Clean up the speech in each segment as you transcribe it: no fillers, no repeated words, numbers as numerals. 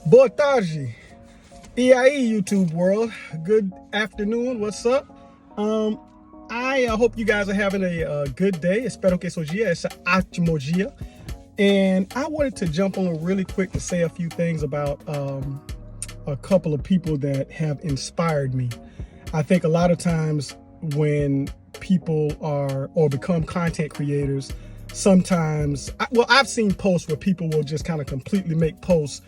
Boa tarde. E aí, YouTube world. Good afternoon. What's up? I hope you guys are having a good day. Espero que seu dia é ótimo dia. And I wanted to jump on really quick to say a few things about a couple of people that have inspired me. I think a lot of times when people are or become content creators, sometimes, I've seen posts where people will just kind of completely make posts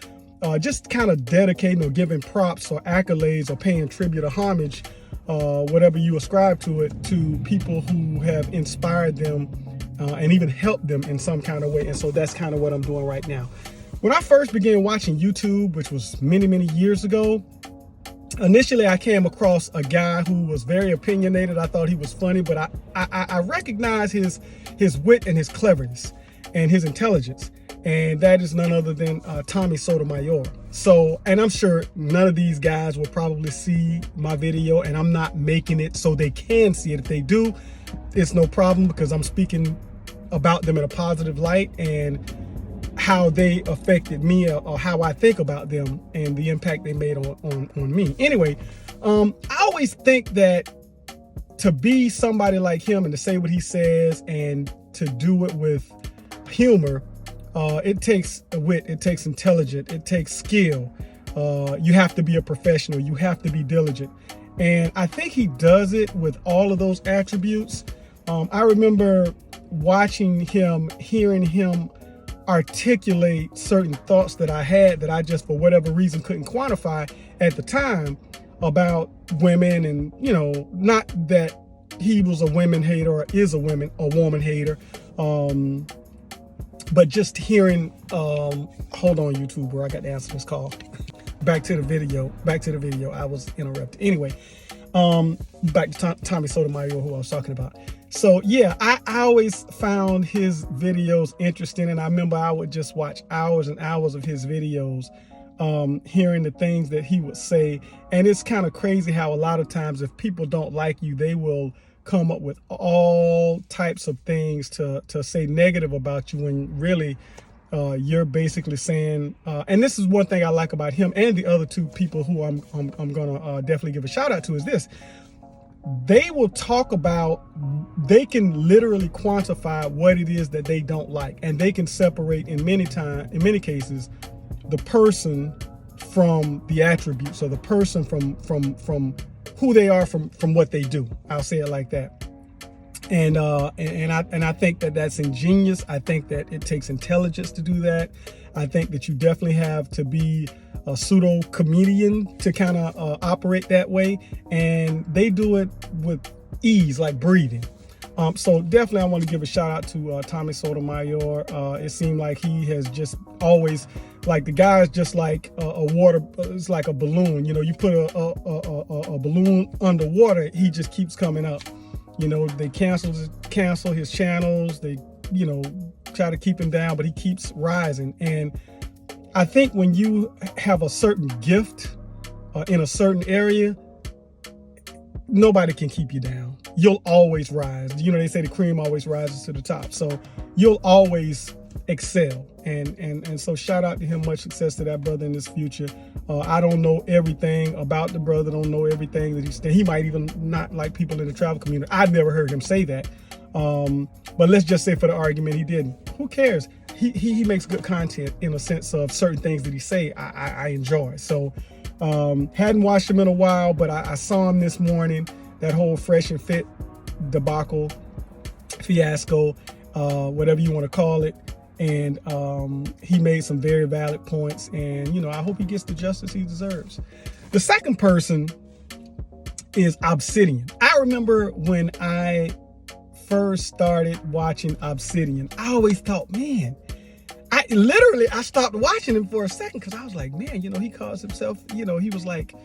just kind of dedicating or giving props or accolades or paying tribute or homage, whatever you ascribe to it, to people who have inspired them and even helped them in some kind of way. And so that's kind of what I'm doing right now. When I first began watching YouTube, which was many, many years ago, initially I came across a guy who was very opinionated. I thought he was funny, but I recognized his wit and his cleverness and his intelligence. And that is none other than Tommy Sotomayor. So, and I'm sure none of these guys will probably see my video, and I'm not making it so they can see it. If they do, it's no problem, because I'm speaking about them in a positive light and how they affected me, or how I think about them and the impact they made on me. Anyway, I always think that to be somebody like him and to say what he says and to do it with humor, it takes wit, it takes intelligence, it takes skill. You have to be a professional, you have to be diligent. And I think he does it with all of those attributes. I remember watching him, hearing him articulate certain thoughts that I had that I just, for whatever reason, couldn't quantify at the time about women. And, you know, not that he was a women hater or is a woman hater. But just hearing, hold on, YouTuber, I got to answer this call. Back to the video, I was interrupted. Anyway, back to Tommy Sotomayor, who I was talking about. So yeah, I always found his videos interesting, and I remember I would just watch hours and hours of his videos, hearing the things that he would say. And it's kind of crazy how a lot of times if people don't like you, they will come up with all types of things to say negative about you, when really you're basically saying, and this is one thing I like about him and the other two people who I'm gonna definitely give a shout out to, is this: they will talk about, they can literally quantify what it is that they don't like, and they can separate in many cases the person from the attributes, or the person from who they are from what they do. I'll say it like that. And I think that that's ingenious. I think that it takes intelligence to do that. I think that you definitely have to be a pseudo comedian to kind of operate that way, and they do it with ease, like breathing. So definitely I want to give a shout out to Tommy Sotomayor. It seemed like he has just always, like, the guy is just like a water, it's like a balloon. You know, you put a balloon underwater, he just keeps coming up. You know, they cancel his channels. They, you know, try to keep him down, but he keeps rising. And I think when you have a certain gift in a certain area, nobody can keep you down. You'll always rise. You know, they say the cream always rises to the top. So you'll always excel. And so shout out to him. Much success to that brother in his future. I don't know everything about the brother. Don't know everything that he's. He might even not like people in the travel community. I've never heard him say that. But let's just say for the argument he didn't. Who cares? He makes good content in a sense of certain things that he say I enjoy. So hadn't watched him in a while, but I saw him this morning. That whole Fresh and Fit debacle, fiasco, whatever you want to call it. And he made some very valid points, and you know, I hope he gets the justice he deserves. The second person is Obsidian. I remember when I first started watching Obsidian, I always thought, man, I stopped watching him for a second, because I was like, man, you know, he calls himself, you know, he was like,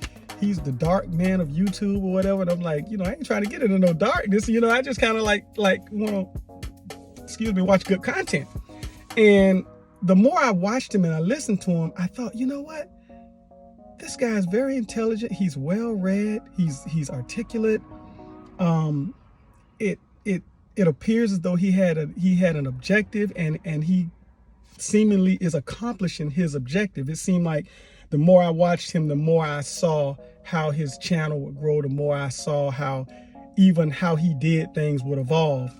he's the dark man of YouTube or whatever. And I'm like, you know, I ain't trying to get into no darkness. You know, I just kind of like want to, watch good content. And the more I watched him and I listened to him, I thought, you know what? This guy is very intelligent. He's well read. He's articulate. It appears as though he had an objective, and he seemingly is accomplishing his objective. It seemed like the more I watched him, the more I saw how his channel would grow, the more I saw how even how he did things would evolve.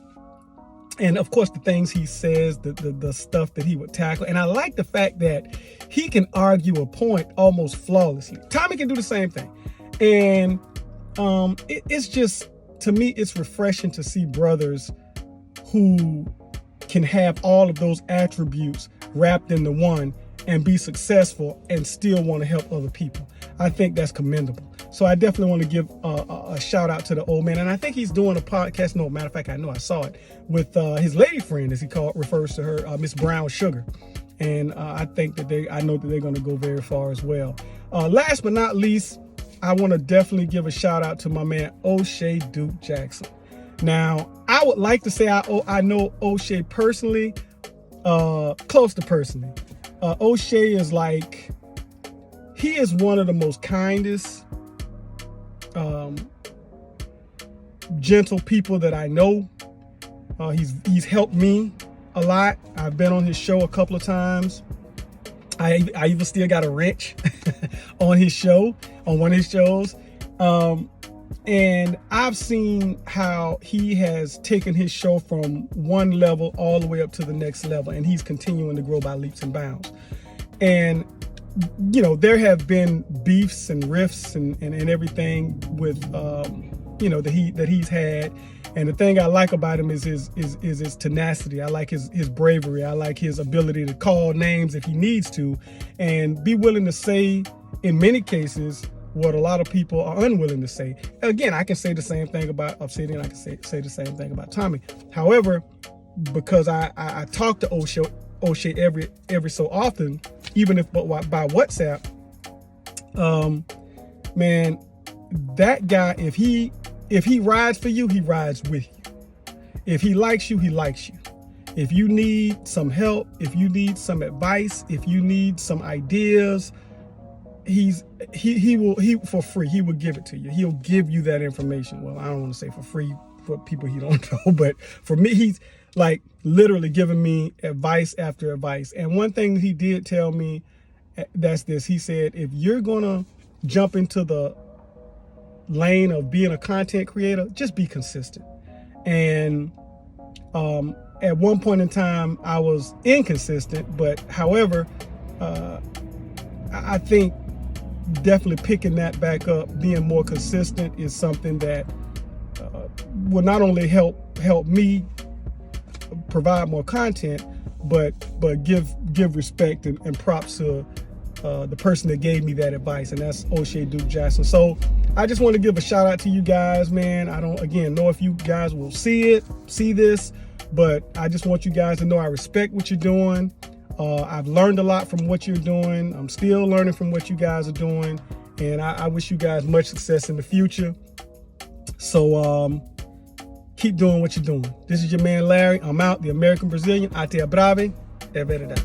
And of course, the things he says, the stuff that he would tackle. And I like the fact that he can argue a point almost flawlessly. Tommy can do the same thing. And it's just, to me, it's refreshing to see brothers who can have all of those attributes wrapped into one and be successful and still want to help other people. I think that's commendable. So I definitely want to give a shout out to the old man. And I think he's doing a podcast. No, matter of fact, I know I saw it with his lady friend, as he refers to her, Miss Brown Sugar. And I think that I know that they're going to go very far as well. Last but not least, I want to definitely give a shout out to my man, O'Shea Duke Jackson. Now, I would like to say I know O'Shea personally, close to personally. O'Shea is like, he is one of the most kindest, gentle people that I know. He's helped me a lot. I've been on his show a couple of times. I even still got a wrench on his show, on one of his shows. And I've seen how he has taken his show from one level all the way up to the next level, and he's continuing to grow by leaps and bounds. And you know, there have been beefs and rifts and everything with you know, that he's had. And the thing I like about him is his tenacity. I like his bravery. I like his ability to call names if he needs to, and be willing to say, in many cases, what a lot of people are unwilling to say. Again, I can say the same thing about Obsidian. I can say the same thing about Tommy. However, because I talk to O'Shea every so often, even if by WhatsApp, man, that guy, if he rides for you, he rides with you. If he likes you, he likes you. If you need some help, if you need some advice, if you need some ideas, he will for free, he will give it to you. He'll give you that information. Well, I don't want to say for free for people he don't know, but for me, he's like literally giving me advice after advice. And one thing he did tell me, that's this. He said, if you're gonna jump into the lane of being a content creator, just be consistent. And at one point in time, I was inconsistent, but however, I think definitely picking that back up, being more consistent, is something that will not only help me provide more content, but give respect and props to the person that gave me that advice, and that's O'Shea Duke Jackson. So I just want to give a shout out to you guys, man. I don't, again, know if you guys will see this, but I just want you guys to know I respect what you're doing. I've learned a lot from what you're doing. I'm still learning from what you guys are doing, and I wish you guys much success in the future. So keep doing what you're doing. This is your man Larry. I'm out. The American Brazilian. Até a breve. É verdade.